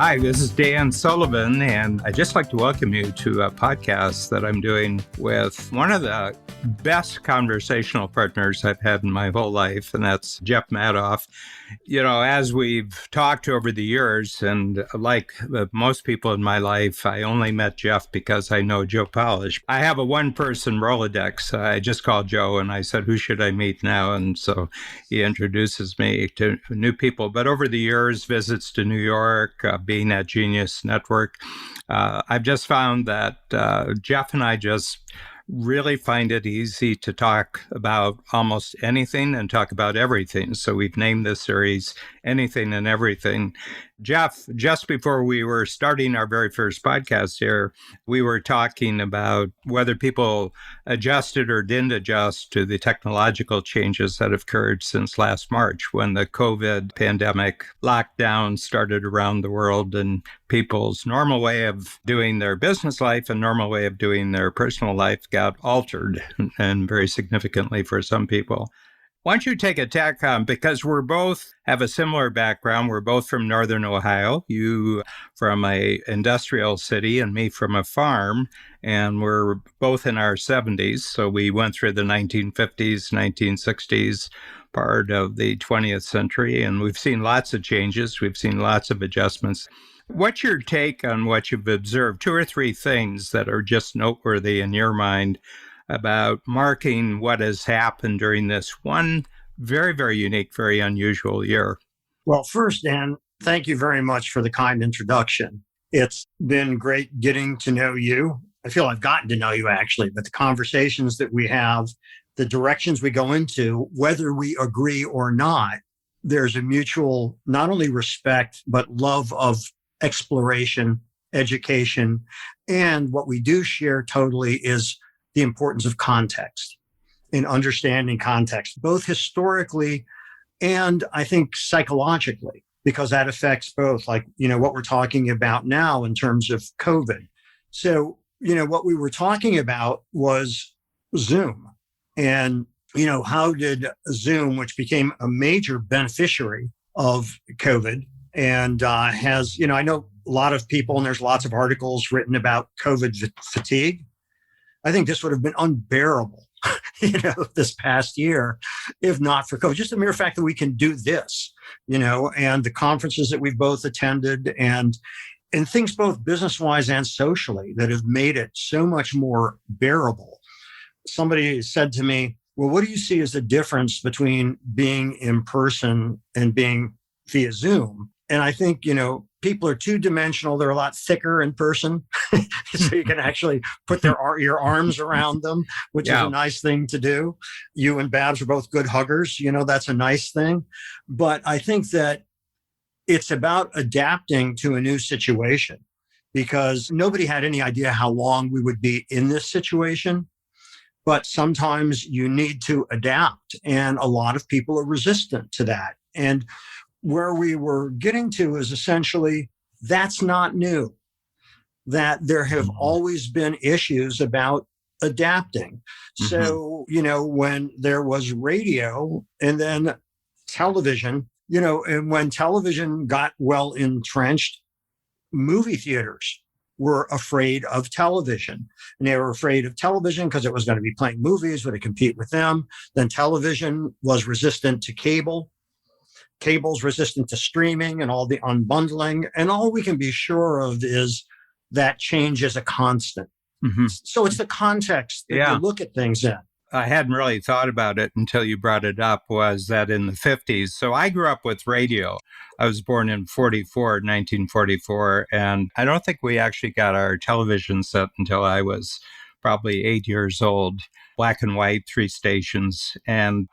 Hi, this is Dan Sullivan, and I'd just like to welcome you to a podcast that I'm doing with one of the best conversational partners I've had in my whole life, and that's Jeff Madoff. You know, as we've talked over the years, and like most people in my life, I only met Jeff because I know Joe Polish. I have a one-person Rolodex. I just called Joe, and I said, who should I meet now? And so he introduces me to new people. But over the years, visits to New York, being at Genius Network, I've just found that Jeff and I just really find it easy to talk about almost anything and talk about everything. So we've named this series Anything and Everything. Jeff, just before we were starting our very first podcast here, we were talking about whether people adjusted or didn't adjust to the technological changes that have occurred since last March when the COVID pandemic lockdown started around the world and people's normal way of doing their business life and normal way of doing their personal life got altered, and very significantly for some people. Why don't you take a tack on, because we're both have a similar background. We're both from Northern Ohio, you from a industrial city and me from a farm, and we're both in our 70s. So we went through the 1950s, 1960s, part of the 20th century, and we've seen lots of changes. We've seen lots of adjustments. What's your take on what you've observed? Two or three things that are just noteworthy in your mind about marking what has happened during this one very, very unique, very unusual year. Well, first, Dan, thank you very much for the kind introduction. It's been great getting to know you. I feel I've gotten to know you, actually, but the conversations that we have, the directions we go into, whether we agree or not, there's a mutual, not only respect, but love of exploration, education. And what we do share totally is the importance of context in understanding context, both historically and I think psychologically, because that affects both, like, what we're talking about now in terms of COVID. So, what we were talking about was Zoom. And, how did Zoom, which became a major beneficiary of COVID and has, I know a lot of people, and there's lots of articles written about COVID fatigue. I think this would have been unbearable, this past year, if not for COVID. Just the mere fact that we can do this, and the conferences that we've both attended and things both business-wise and socially that have made it so much more bearable. Somebody said to me, well, what do you see as the difference between being in person and being via Zoom? And I think, people are two-dimensional. They're a lot thicker in person. So you can actually put your arms around them, which is a nice thing to do. You and Babs are both good huggers. That's a nice thing. But I think that it's about adapting to a new situation, because nobody had any idea how long we would be in this situation. But sometimes you need to adapt, and a lot of people are resistant to that. And where we were getting to is essentially that's not new, that there have always been issues about adapting. Mm-hmm. So, when there was radio and then television, and when television got well entrenched, movie theaters were afraid of television. And they were afraid of television because it was going to be playing movies, would it compete with them? Then television was resistant to cable. Cable's resistant to streaming and all the unbundling. And all we can be sure of is that change is a constant. Mm-hmm. So it's the context that you look at things in. I hadn't really thought about it until you brought it up, was that in the 50s. So I grew up with radio. I was born in 1944, and I don't think we actually got our television set until I was probably 8 years old. Black and white, 3 stations. And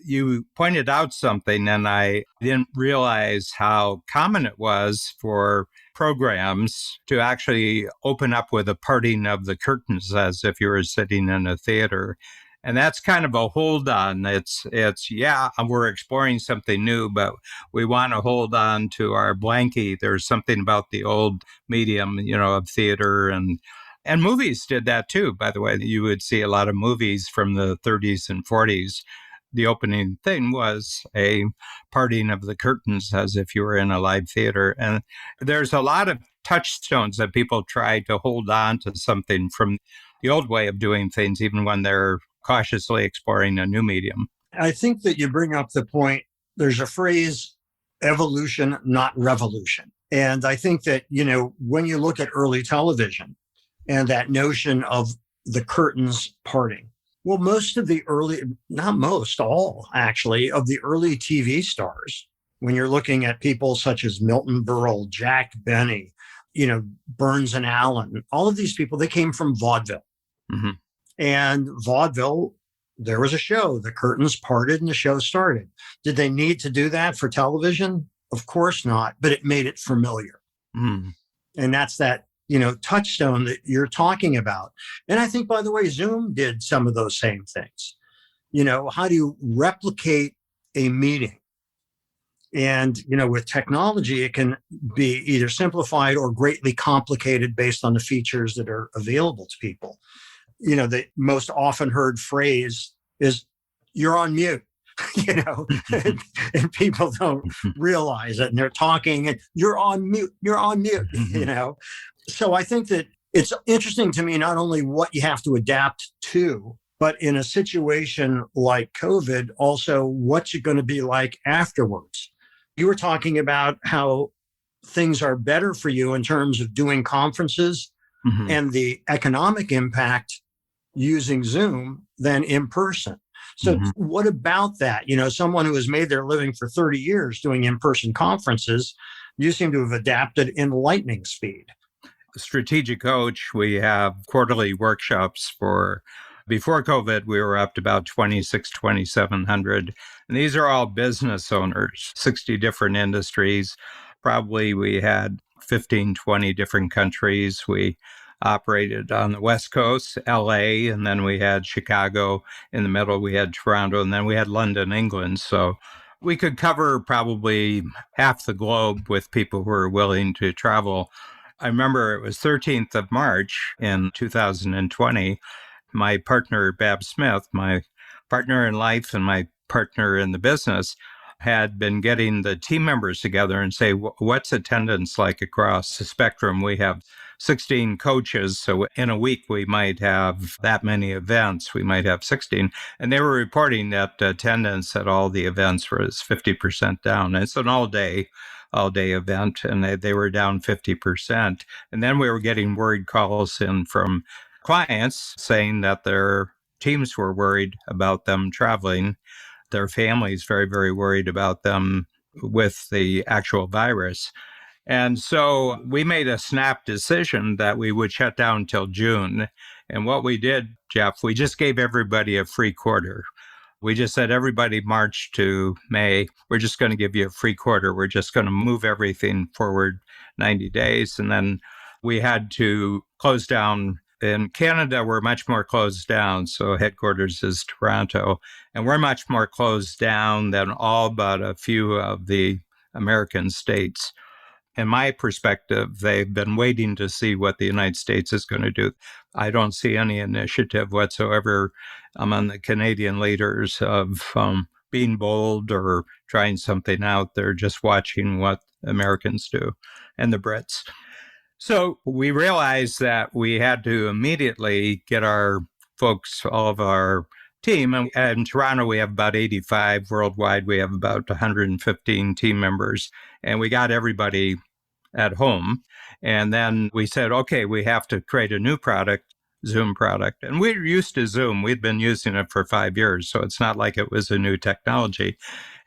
you pointed out something, and I didn't realize how common it was for programs to actually open up with a parting of the curtains as if you were sitting in a theater. And that's kind of a hold on. It's we're exploring something new, but we want to hold on to our blankie. There's something about the old medium, of theater, and movies did that too, by the way. You would see a lot of movies from the 30s and 40s the opening thing was a parting of the curtains as if you were in a live theater. And there's a lot of touchstones that people try to hold on to something from the old way of doing things, even when they're cautiously exploring a new medium. I think that you bring up the point. There's a phrase, evolution, not revolution. And I think that, when you look at early television and that notion of the curtains parting, well, most of the early, not most, all actually, of the early TV stars, when you're looking at people such as Milton Berle, Jack Benny, Burns and Allen, all of these people, they came from vaudeville. Mm-hmm. And vaudeville, there was a show, the curtains parted and the show started. Did they need to do that for television? Of course not, but it made it familiar. Mm. And that's that, touchstone that you're talking about. And I think, by the way, Zoom did some of those same things. How do you replicate a meeting? And, with technology, it can be either simplified or greatly complicated based on the features that are available to people. The most often heard phrase is, you're on mute, and people don't realize it. And they're talking and you're on mute, So I think that it's interesting to me, not only what you have to adapt to, but in a situation like COVID, also what's it going to be like afterwards. You were talking about how things are better for you in terms of doing conferences and the economic impact using Zoom than in person. So what about that? Someone who has made their living for 30 years doing in-person conferences, you seem to have adapted in lightning speed. Strategic Coach, we have quarterly workshops before COVID, we were up to about 2,700. And these are all business owners, 60 different industries. Probably we had 15, 20 different countries. We operated on the West Coast, LA, and then we had Chicago. In the middle, we had Toronto, and then we had London, England. So we could cover probably half the globe with people who were willing to travel. I remember it was 13th of March in 2020. My partner, Bab Smith, my partner in life and my partner in the business, had been getting the team members together and say, what's attendance like across the spectrum? We have 16 coaches, so in a week we might have that many events. We might have 16. And they were reporting that attendance at all the events was 50% down. It's an all-day event, and they were down 50%. And then we were getting worried calls in from clients saying that their teams were worried about them traveling, their families very, very worried about them with the actual virus. And so we made a snap decision that we would shut down till June. And what we did, Jeff, we just gave everybody a free quarter. We just said, everybody March to May, we're just going to give you a free quarter. We're just going to move everything forward 90 days. And then we had to close down. In Canada, we're much more closed down. So headquarters is Toronto. And we're much more closed down than all but a few of the American states. In my perspective, they've been waiting to see what the United States is going to do. I don't see any initiative whatsoever among the Canadian leaders of being bold or trying something out. They're just watching what Americans do and the Brits. So we realized that we had to immediately get our folks, all of our team. And in Toronto, we have about 85. Worldwide, we have about 115 team members. And we got everybody at home. And then we said, okay, we have to create a new product, Zoom product. And we're used to Zoom. We'd been using it for 5 years. So it's not like it was a new technology.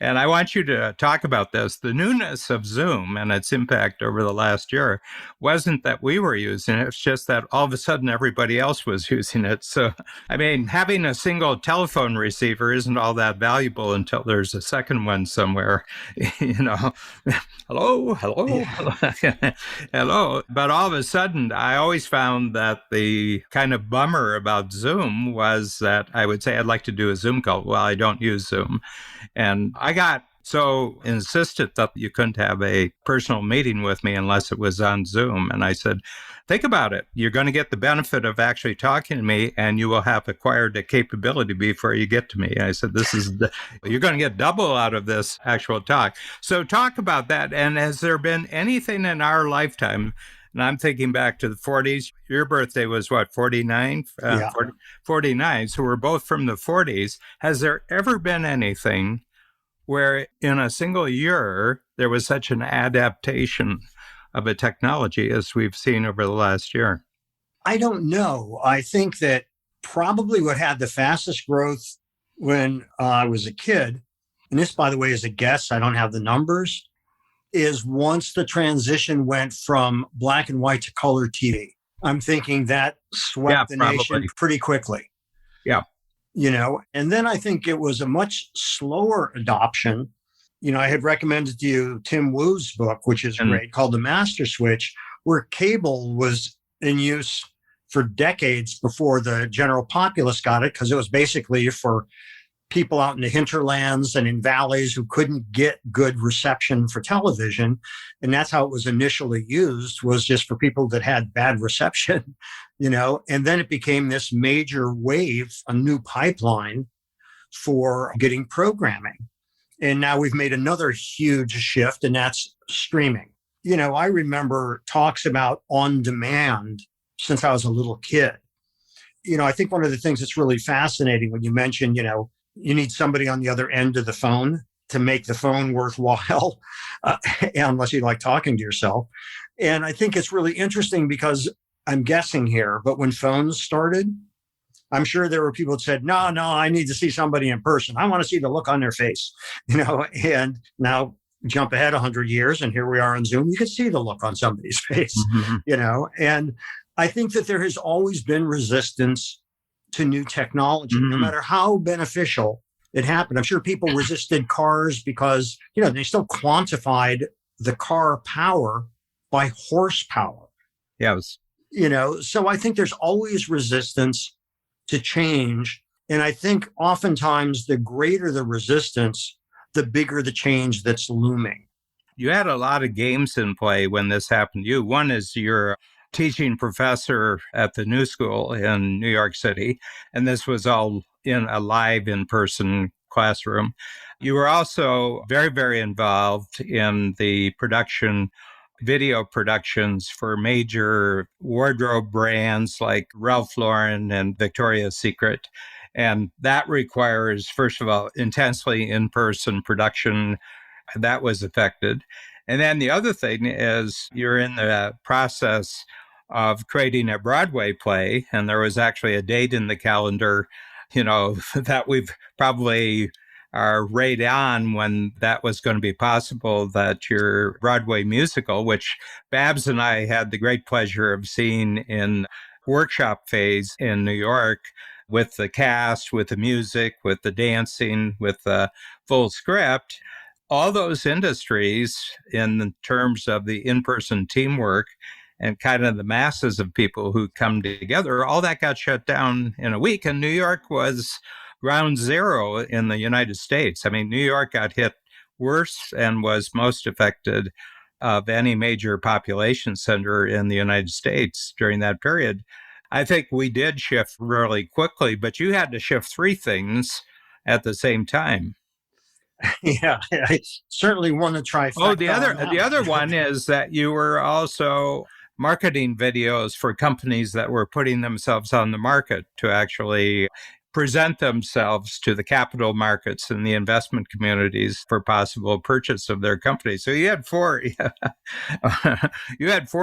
And I want you to talk about this. The newness of Zoom and its impact over the last year wasn't that we were using it. It's just that all of a sudden everybody else was using it. So, I mean, having a single telephone receiver isn't all that valuable until there's a second one somewhere, hello, hello. But all of a sudden, I always found that the kind of bummer about Zoom was that I would say, I'd like to do a Zoom call. Well, I don't use Zoom. And I got so insistent that you couldn't have a personal meeting with me unless it was on Zoom. And I said, think about it. You're going to get the benefit of actually talking to me, and you will have acquired a capability before you get to me. And I said, you're going to get double out of this actual talk. So talk about that. And has there been anything in our lifetime? And I'm thinking back to the 40s. Your birthday was what, 49? Yeah. 49. So we're both from the 40s. Has there ever been anything where in a single year, there was such an adaptation of a technology as we've seen over the last year? I don't know. I think that probably what had the fastest growth when I was a kid, and this, by the way, is a guess, I don't have the numbers, is once the transition went from black and white to color TV. I'm thinking that swept the nation pretty quickly. Yeah. And then I think it was a much slower adoption. I had recommended to you Tim Wu's book, which is great, called The Master Switch, where cable was in use for decades before the general populace got it, because it was basically for people out in the hinterlands and in valleys who couldn't get good reception for television. And that's how it was initially used, was just for people that had bad reception, and then it became this major wave, a new pipeline for getting programming. And now we've made another huge shift, and that's streaming. I remember talks about on demand since I was a little kid. I think one of the things that's really fascinating when you mentioned, you need somebody on the other end of the phone to make the phone worthwhile, unless you like talking to yourself. And I think it's really interesting because I'm guessing here, but when phones started, I'm sure there were people that said, no, I need to see somebody in person. I want to see the look on their face, and now jump ahead 100 years and here we are on Zoom. You can see the look on somebody's face, and I think that there has always been resistance to new technology, no matter how beneficial it happened. I'm sure people resisted cars because, they still quantified the car power by horsepower. Yes. So I think there's always resistance to change. And I think oftentimes the greater the resistance, the bigger the change that's looming. You had a lot of games in play when this happened to you. One is you're teaching professor at the New School in New York City, and this was all in a live in-person classroom. You were also very, very involved in the video productions for major wardrobe brands like Ralph Lauren and Victoria's Secret. And that requires, first of all, intensely in-person production. That was affected. And then the other thing is you're in the process of creating a Broadway play, and there was actually a date in the calendar, that we've probably are right on when that was going to be possible, that your Broadway musical, which Babs and I had the great pleasure of seeing in workshop phase in New York, with the cast, with the music, with the dancing, with the full script. All those industries, in terms of the in-person teamwork and kind of the masses of people who come together, all that got shut down in a week. And New York was ground zero in the United States. I mean, New York got hit worse and was most affected of any major population center in the United States during that period. I think we did shift really quickly, but you had to shift three things at the same time. Yeah, I certainly want to try. Oh, the other one is that you were also marketing videos for companies that were putting themselves on the market to actually present themselves to the capital markets and the investment communities for possible purchase of their company. So you had four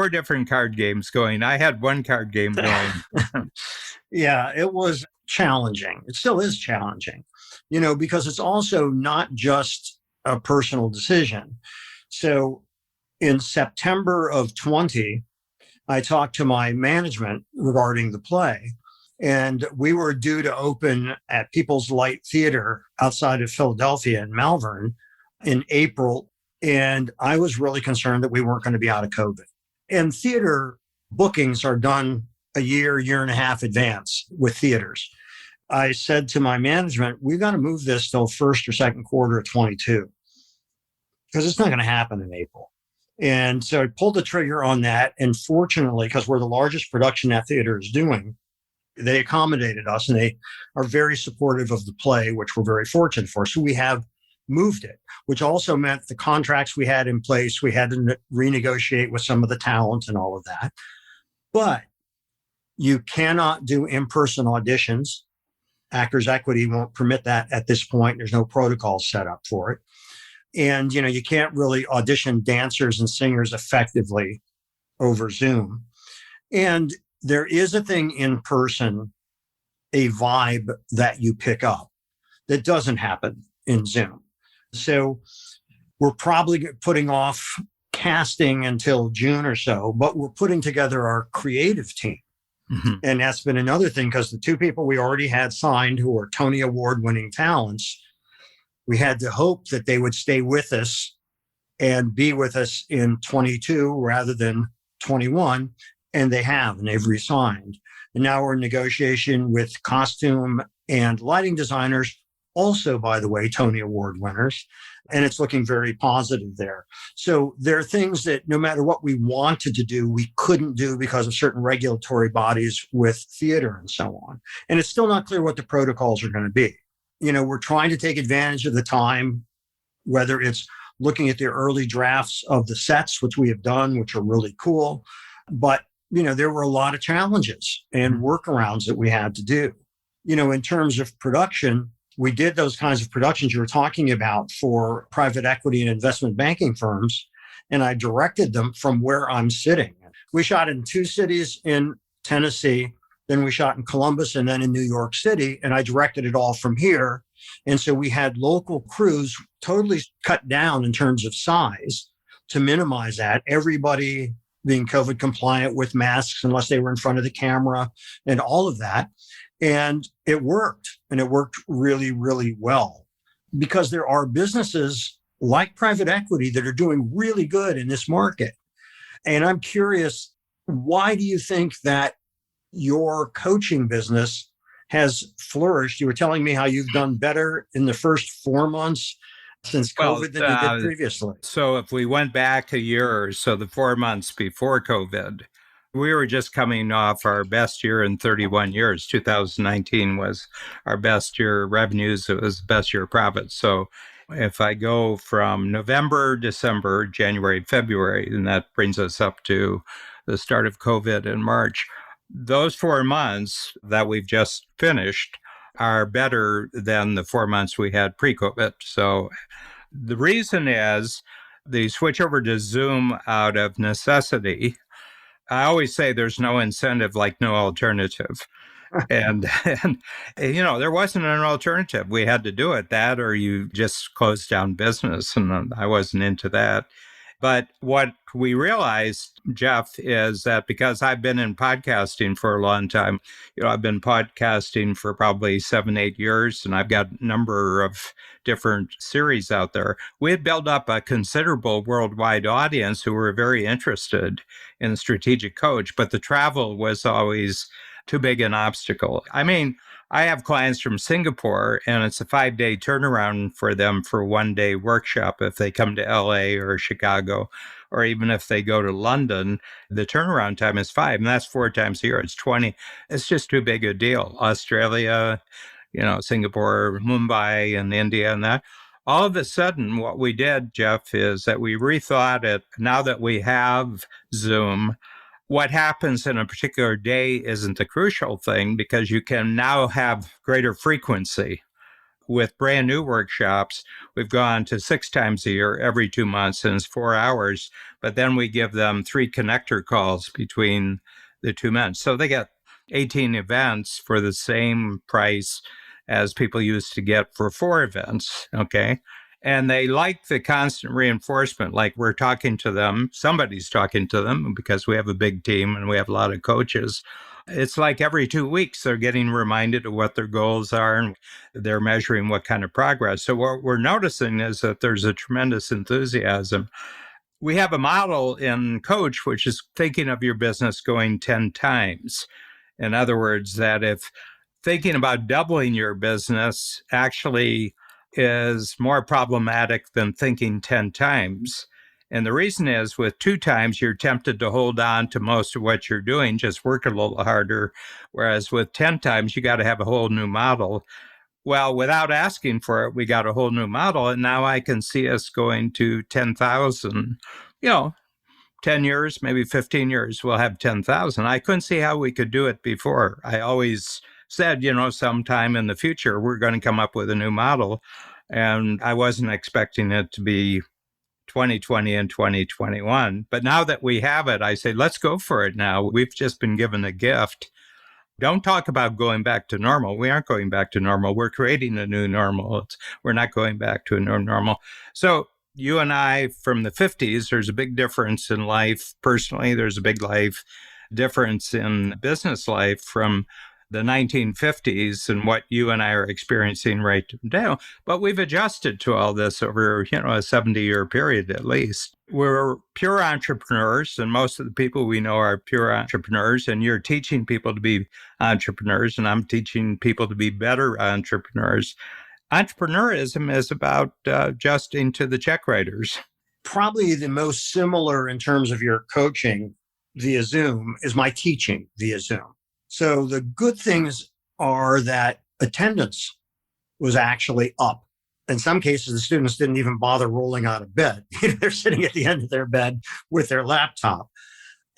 different card games going. I had one card game going. Yeah, it was challenging. It still is challenging, because it's also not just a personal decision. So in September of 20, I talked to my management regarding the play, and we were due to open at People's Light Theater outside of Philadelphia in Malvern in April. And I was really concerned that we weren't going to be out of COVID. And theater bookings are done a year and a half advance with theaters. I said to my management, we've got to move this till first or second quarter of 22. because it's not going to happen in April. And so I pulled the trigger on that. And fortunately, because we're the largest production that theater is doing, they accommodated us and they are very supportive of the play, which we're very fortunate for. So we have moved it, which also meant the contracts we had in place, we had to renegotiate with some of the talent and all of that. But you cannot do in-person auditions. Actors Equity won't permit that at this point. There's no protocol set up for it. And, you can't really audition dancers and singers effectively over Zoom. And there is a thing in person, a vibe that you pick up that doesn't happen in Zoom. So we're probably putting off casting until June or so, but we're putting together our creative team. Mm-hmm. And that's been another thing, because the two people we already had signed who are Tony Award winning talents, we had to hope that they would stay with us and be with us in 22 rather than 21. And they have, and they've resigned. And now we're in negotiation with costume and lighting designers, also, by the way, Tony Award winners. And it's looking very positive there. So there are things that no matter what we wanted to do, we couldn't do because of certain regulatory bodies with theater and so on. And it's still not clear what the protocols are going to be. We're trying to take advantage of the time, whether it's looking at the early drafts of the sets, which we have done, which are really cool. But, there were a lot of challenges and workarounds that we had to do. In terms of production, we did those kinds of productions you were talking about for private equity and investment banking firms, and I directed them from where I'm sitting. We shot in 2 cities in Tennessee, then we shot in Columbus and then in New York City, and I directed it all from here. And so we had local crews totally cut down in terms of size to minimize that. Everybody being COVID compliant with masks unless they were in front of the camera and all of that. And it worked, and it worked really, really well, because there are businesses like private equity that are doing really good in this market. And I'm curious, why do you think that your coaching business has flourished? You were telling me how you've done better in the first 4 months since COVID than you did previously. So if we went back a year or so, the 4 months before COVID, we were just coming off our best year in 31 years. 2019 was our best year revenues. It was the best year profits. So if I go from November, December, January, February, and that brings us up to the start of COVID in March, those 4 months that we've just finished are better than the 4 months we had pre-COVID. So the reason is the switch over to Zoom out of necessity. I always say there's no incentive like no alternative. And there wasn't an alternative. We had to do it, that or you just closed down business. And I wasn't into that. But what we realized, Jeff, is that because I've been in podcasting for a long time, I've been podcasting for probably 7-8 years, and I've got a number of different series out there. We had built up a considerable worldwide audience who were very interested in strategic coach, but the travel was always too big an obstacle. I mean, I have clients from Singapore, and it's a 5-day turnaround for them for a 1-day workshop. If they come to LA or Chicago, or even if they go to London, the turnaround time is 5, and that's 4 times a year. It's 20. It's just too big a deal. Australia, Singapore, Mumbai, and India, and that. All of a sudden, what we did, Jeff, is that we rethought it. Now that we have Zoom, what happens in a particular day isn't the crucial thing, because you can now have greater frequency. With brand new workshops, we've gone to 6 times a year, every 2 months, and it's 4 hours. But then we give them 3 connector calls between the 2 months. So they get 18 events for the same price as people used to get for 4 events, okay? And they like the constant reinforcement, like we're talking to them, somebody's talking to them, because we have a big team and we have a lot of coaches. It's like every 2 weeks, they're getting reminded of what their goals are, and they're measuring what kind of progress. So what we're noticing is that there's a tremendous enthusiasm. We have a model in Coach, which is thinking of your business going 10 times. In other words, that if thinking about doubling your business actually is more problematic than thinking 10 times. And the reason is with 2 times, you're tempted to hold on to most of what you're doing, just work a little harder. Whereas with 10 times, you got to have a whole new model. Well, without asking for it, we got a whole new model. And now I can see us going to 10,000, 10 years, maybe 15 years, we'll have 10,000. I couldn't see how we could do it before. I always said, sometime in the future, we're going to come up with a new model. And I wasn't expecting it to be 2020 and 2021. But now that we have it, I say, let's go for it now. We've just been given a gift. Don't talk about going back to normal. We aren't going back to normal. We're creating a new normal. We're not going back to a new normal. So you and I from the 50s, there's a big difference in life. Personally, there's a big life difference in business life from the 1950s and what you and I are experiencing right now. But we've adjusted to all this over, a 70-year period at least. We're pure entrepreneurs, and most of the people we know are pure entrepreneurs, and you're teaching people to be entrepreneurs, and I'm teaching people to be better entrepreneurs. Entrepreneurism is about adjusting to the check writers. Probably the most similar in terms of your coaching via Zoom is my teaching via Zoom. So the good things are that attendance was actually up. In some cases, the students didn't even bother rolling out of bed. They're sitting at the end of their bed with their laptop.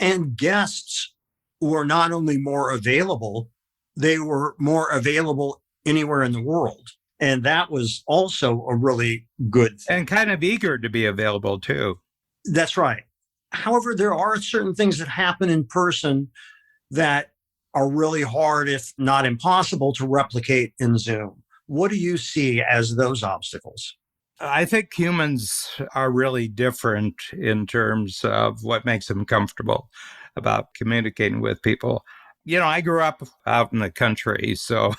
And guests were not only more available, they were more available anywhere in the world. And that was also a really good thing. And kind of eager to be available too. That's right. However, there are certain things that happen in person that are really hard, if not impossible, to replicate in Zoom. What do you see as those obstacles? I think humans are really different in terms of what makes them comfortable about communicating with people. I grew up out in the country, so,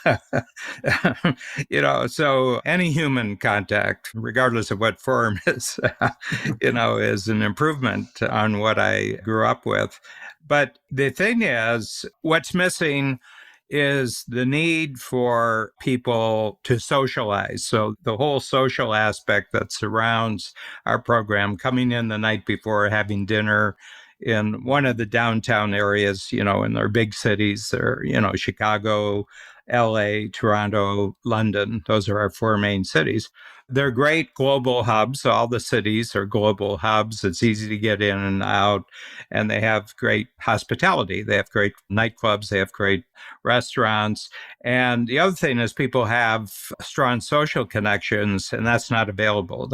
so any human contact, regardless of what form is, is an improvement on what I grew up with. But the thing is, what's missing is the need for people to socialize. So the whole social aspect that surrounds our program, coming in the night before, having dinner in one of the downtown areas, in our big cities, or, Chicago, LA, Toronto, London. Those are our 4 main cities. They're great global hubs. All the cities are global hubs. It's easy to get in and out, and they have great hospitality. They have great nightclubs. They have great restaurants. And the other thing is people have strong social connections, and that's not available.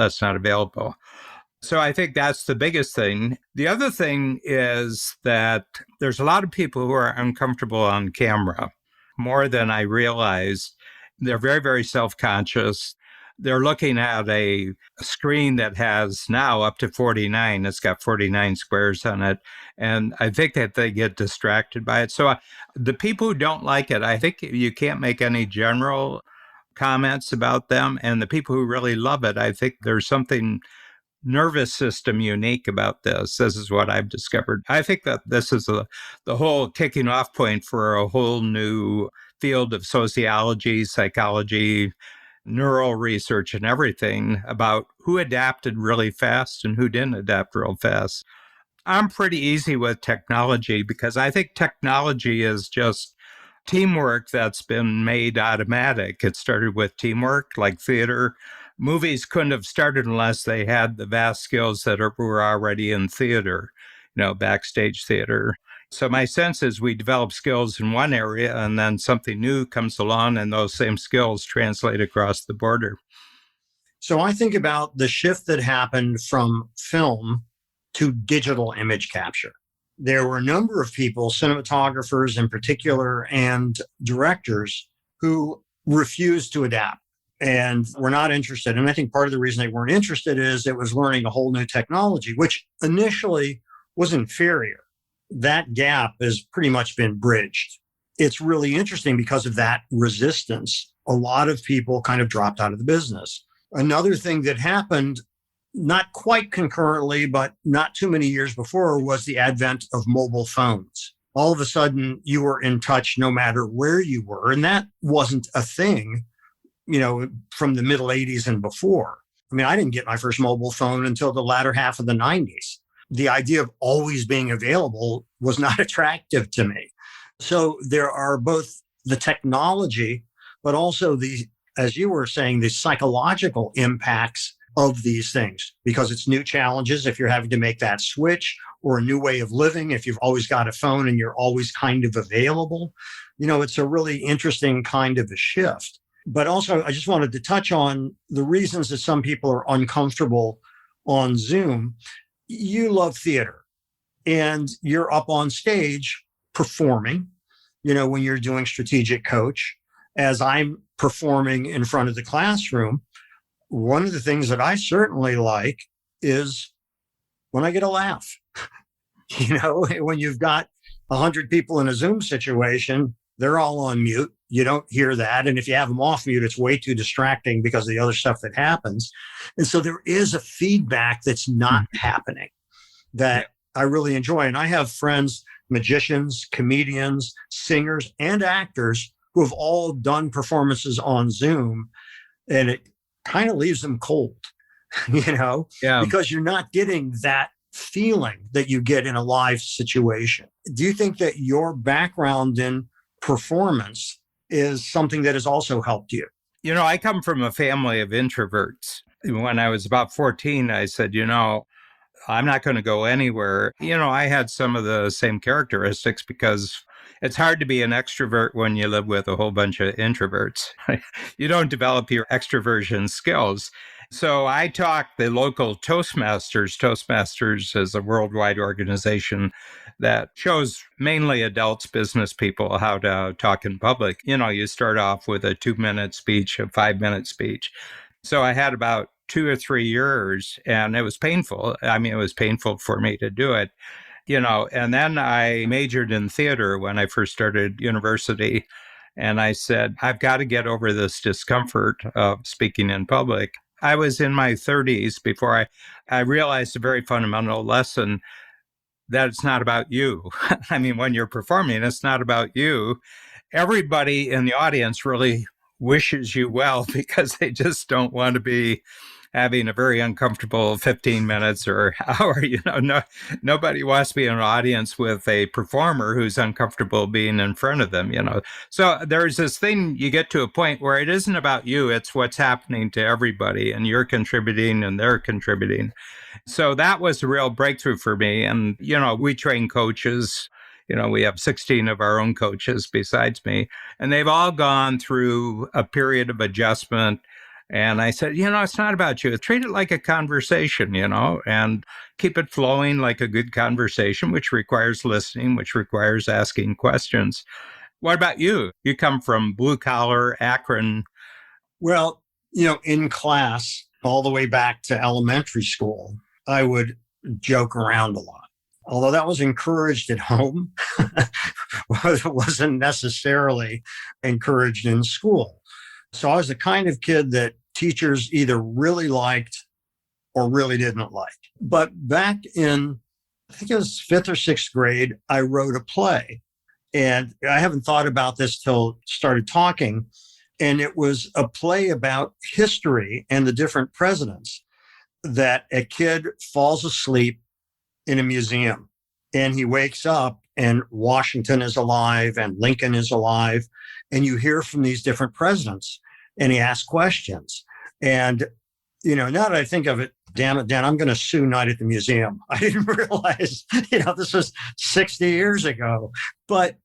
So I think that's the biggest thing. The other thing is that there's a lot of people who are uncomfortable on camera, more than I realized. They're very, very self-conscious. They're looking at a screen that has now up to 49. It's got 49 squares on it. And I think that they get distracted by it. So the people who don't like it, I think you can't make any general comments about them. And the people who really love it, I think there's something nervous system unique about this. This is what I've discovered. I think that this is the whole kicking off point for a whole new field of sociology, psychology, neural research, and everything about who adapted really fast and who didn't adapt real fast. I'm pretty easy with technology because I think technology is just teamwork that's been made automatic. It started with teamwork, like theater. Movies couldn't have started unless they had the vast skills that were already in theater, backstage theater. So my sense is we develop skills in one area and then something new comes along and those same skills translate across the border. So I think about the shift that happened from film to digital image capture. There were a number of people, cinematographers in particular, and directors who refused to adapt and were not interested. And I think part of the reason they weren't interested is it was learning a whole new technology, which initially was inferior. That gap has pretty much been bridged. It's really interesting because of that resistance. A lot of people kind of dropped out of the business. Another thing that happened, not quite concurrently, but not too many years before, was the advent of mobile phones. All of a sudden, you were in touch no matter where you were. And that wasn't a thing from the middle 80s and before. I mean, I didn't get my first mobile phone until the latter half of the 90s. The idea of always being available was not attractive to me. So there are both the technology, but also as you were saying, the psychological impacts of these things, because it's new challenges if you're having to make that switch, or a new way of living if you've always got a phone and you're always kind of available. It's a really interesting kind of a shift. But also, I just wanted to touch on the reasons that some people are uncomfortable on Zoom. You love theater and you're up on stage performing, when you're doing strategic coach. As I'm performing in front of the classroom, one of the things that I certainly like is when I get a laugh. When you've got 100 people in a Zoom situation, they're all on mute. You don't hear that. And if you have them off mute, it's way too distracting because of the other stuff that happens. And so there is a feedback that's not happening that I really enjoy. And I have friends, magicians, comedians, singers, and actors who have all done performances on Zoom. And it kind of leaves them cold, because you're not getting that feeling that you get in a live situation. Do you think that your background in performance is something that has also helped you? I come from a family of introverts. When I was about 14, I said, I'm not going to go anywhere. I had some of the same characteristics because it's hard to be an extrovert when you live with a whole bunch of introverts. You don't develop your extroversion skills. So I talked the local Toastmasters. Toastmasters is a worldwide organization that shows mainly adults, business people, how to talk in public. You start off with a 2-minute speech, a 5-minute speech. So I had about 2 or 3 years, and it was painful. I mean, it was painful for me to do it, and then I majored in theater when I first started university. And I said, I've got to get over this discomfort of speaking in public. I was in my 30s before I realized a very fundamental lesson that it's not about you. I mean, when you're performing, it's not about you. Everybody in the audience really wishes you well because they just don't want to be having a very uncomfortable 15 minutes or hour. Nobody wants to be in an audience with a performer who's uncomfortable being in front of them, So there's this thing, you get to a point where it isn't about you, it's what's happening to everybody, and you're contributing and they're contributing. So that was a real breakthrough for me. And, we train coaches. We have 16 of our own coaches besides me, and they've all gone through a period of adjustment. And I said, it's not about you. Treat it like a conversation, and keep it flowing like a good conversation, which requires listening, which requires asking questions. What about you? You come from blue collar, Akron. Well, in class, all the way back to elementary school, I would joke around a lot. Although that was encouraged at home, it wasn't necessarily encouraged in school. So I was the kind of kid that teachers either really liked or really didn't like. But back in, I think it was 5th or 6th grade, I wrote a play. And I haven't thought about this till started talking. And it was a play about history and the different presidents, that a kid falls asleep in a museum and he wakes up and Washington is alive and Lincoln is alive. And you hear from these different presidents and he asks questions. And, now that I think of it, damn it, Dan, I'm going to sue Night at the Museum. I didn't realize, this was 60 years ago. But,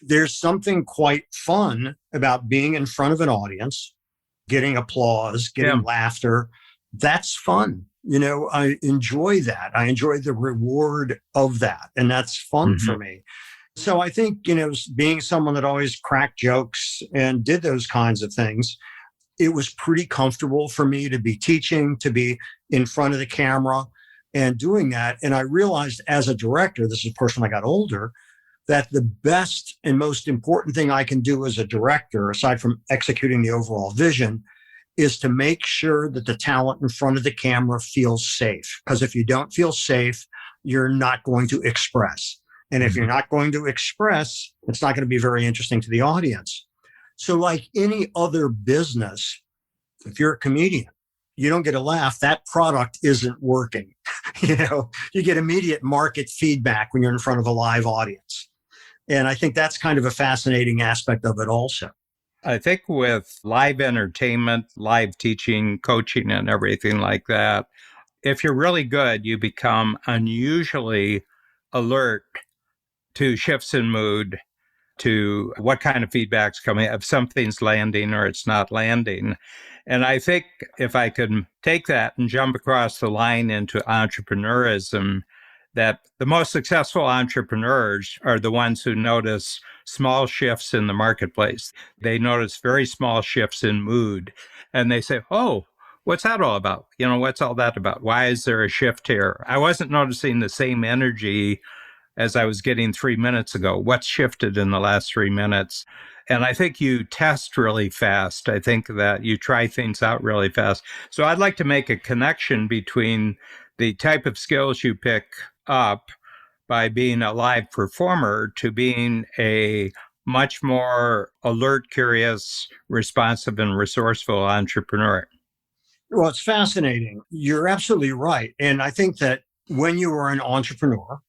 there's something quite fun about being in front of an audience, getting applause, getting laughter. That's fun. I enjoy that. I enjoy the reward of that. And that's fun for me. So I think, being someone that always cracked jokes and did those kinds of things, it was pretty comfortable for me to be teaching, to be in front of the camera and doing that. And I realized as a director, this is, of course, when I got older, that the best and most important thing I can do as a director, aside from executing the overall vision, is to make sure that the talent in front of the camera feels safe. Because if you don't feel safe, you're not going to express. And if you're not going to express, it's not going to be very interesting to the audience. So like any other business, if you're a comedian, you don't get a laugh, that product isn't working. You get immediate market feedback when you're in front of a live audience. And I think that's kind of a fascinating aspect of it also. I think with live entertainment, live teaching, coaching, and everything like that, if you're really good, you become unusually alert to shifts in mood, to what kind of feedback's coming, if something's landing or it's not landing. And I think if I could take that and jump across the line into entrepreneurism, that the most successful entrepreneurs are the ones who notice small shifts in the marketplace. They notice very small shifts in mood and they say, oh, what's that all about? What's all that about? Why is there a shift here? I wasn't noticing the same energy as I was getting 3 minutes ago. What's shifted in the last 3 minutes? And I think you test really fast. I think that you try things out really fast. So I'd like to make a connection between the type of skills you pick up by being a live performer to being a much more alert, curious, responsive, and resourceful entrepreneur. Well, it's fascinating. You're absolutely right. And I think that when you are an entrepreneur,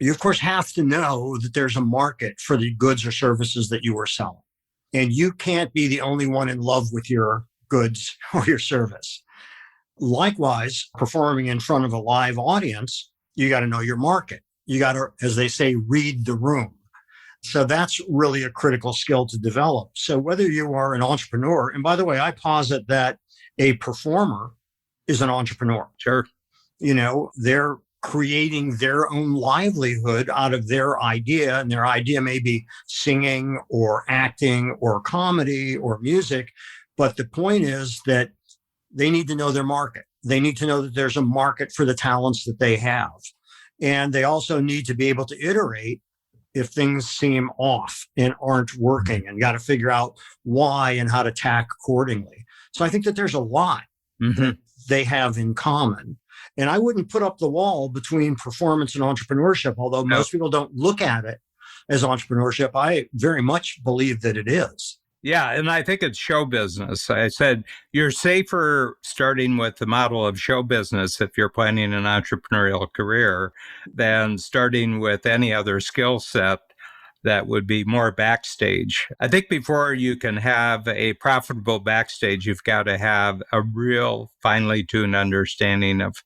you, of course, have to know that there's a market for the goods or services that you are selling. And you can't be the only one in love with your goods or your service. Likewise, performing in front of a live audience, you got to know your market. You got to, as they say, read the room. So that's really a critical skill to develop. So whether you are an entrepreneur, and by the way, I posit that a performer is an entrepreneur. Sure. They're creating their own livelihood out of their idea, and their idea may be singing or acting or comedy or music. But the point is that they need to know their market. They need to know that there's a market for the talents that they have. And they also need to be able to iterate if things seem off and aren't working, and got to figure out why and how to tack accordingly. So I think that there's a lot that they have in common. And I wouldn't put up the wall between performance and entrepreneurship, although most people don't look at it as entrepreneurship. I very much believe that it is. Yeah, and I think it's show business. I said you're safer starting with the model of show business if you're planning an entrepreneurial career than starting with any other skill set that would be more backstage. I think before you can have a profitable backstage, you've got to have a real finely tuned understanding of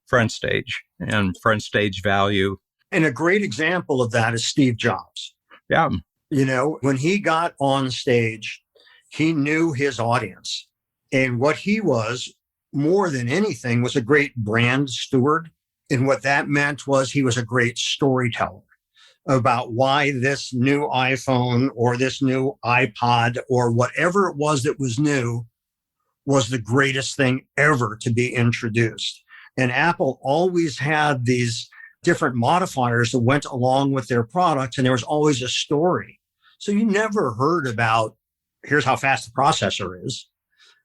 front stage and front stage value. And a great example of that is Steve Jobs. Yeah. When he got on stage, he knew his audience. And what he was, more than anything, was a great brand steward. And what that meant was he was a great storyteller about why this new iPhone or this new iPod or whatever it was that was new was the greatest thing ever to be introduced. And Apple always had these different modifiers that went along with their products, and there was always a story. So you never heard about, here's how fast the processor is.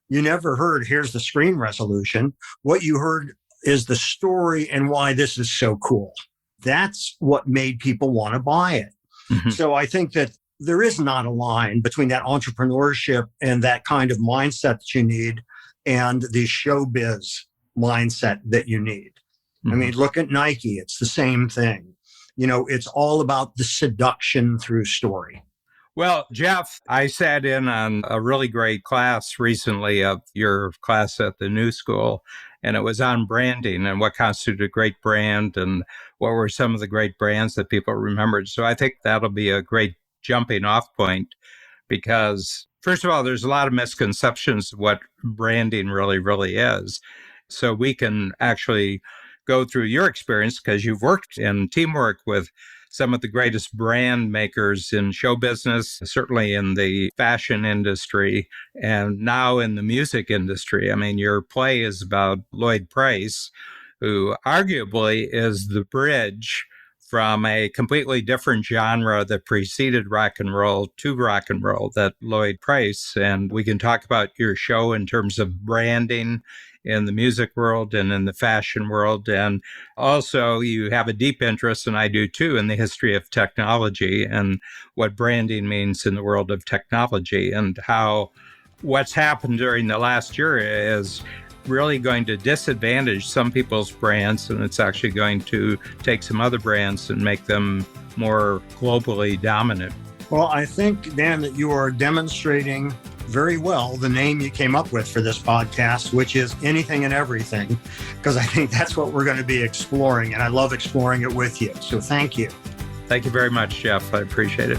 You never heard, here's the screen resolution. What you heard is the story and why this is so cool. That's what made people want to buy it. Mm-hmm. So I think that there is not a line between that entrepreneurship and that kind of mindset that you need and the showbiz mindset that you need. Mm-hmm. I mean, look at Nike. It's the same thing. It's all about the seduction through story. Well, Jeff, I sat in on a really great class recently of your class at the New School, and it was on branding and what constituted a great brand and what were some of the great brands that people remembered. So I think that'll be a great jumping off point because, first of all, there's a lot of misconceptions of what branding really, really is. So we can actually go through your experience because you've worked in teamwork with some of the greatest brand makers in show business, certainly in the fashion industry, and now in the music industry. I mean, your play is about Lloyd Price, who arguably is the bridge from a completely different genre that preceded rock and roll to rock and roll, that Lloyd Price. And we can talk about your show in terms of branding in the music world and in the fashion world. And also you have a deep interest, and I do too, in the history of technology and what branding means in the world of technology, and how what's happened during the last year is really going to disadvantage some people's brands, and it's actually going to take some other brands and make them more globally dominant. Well, I think, Dan, that you are demonstrating very well the name you came up with for this podcast, which is Anything and Everything, because I think that's what we're going to be exploring, and I love exploring it with you. So thank you. Thank you very much, Jeff. I appreciate it.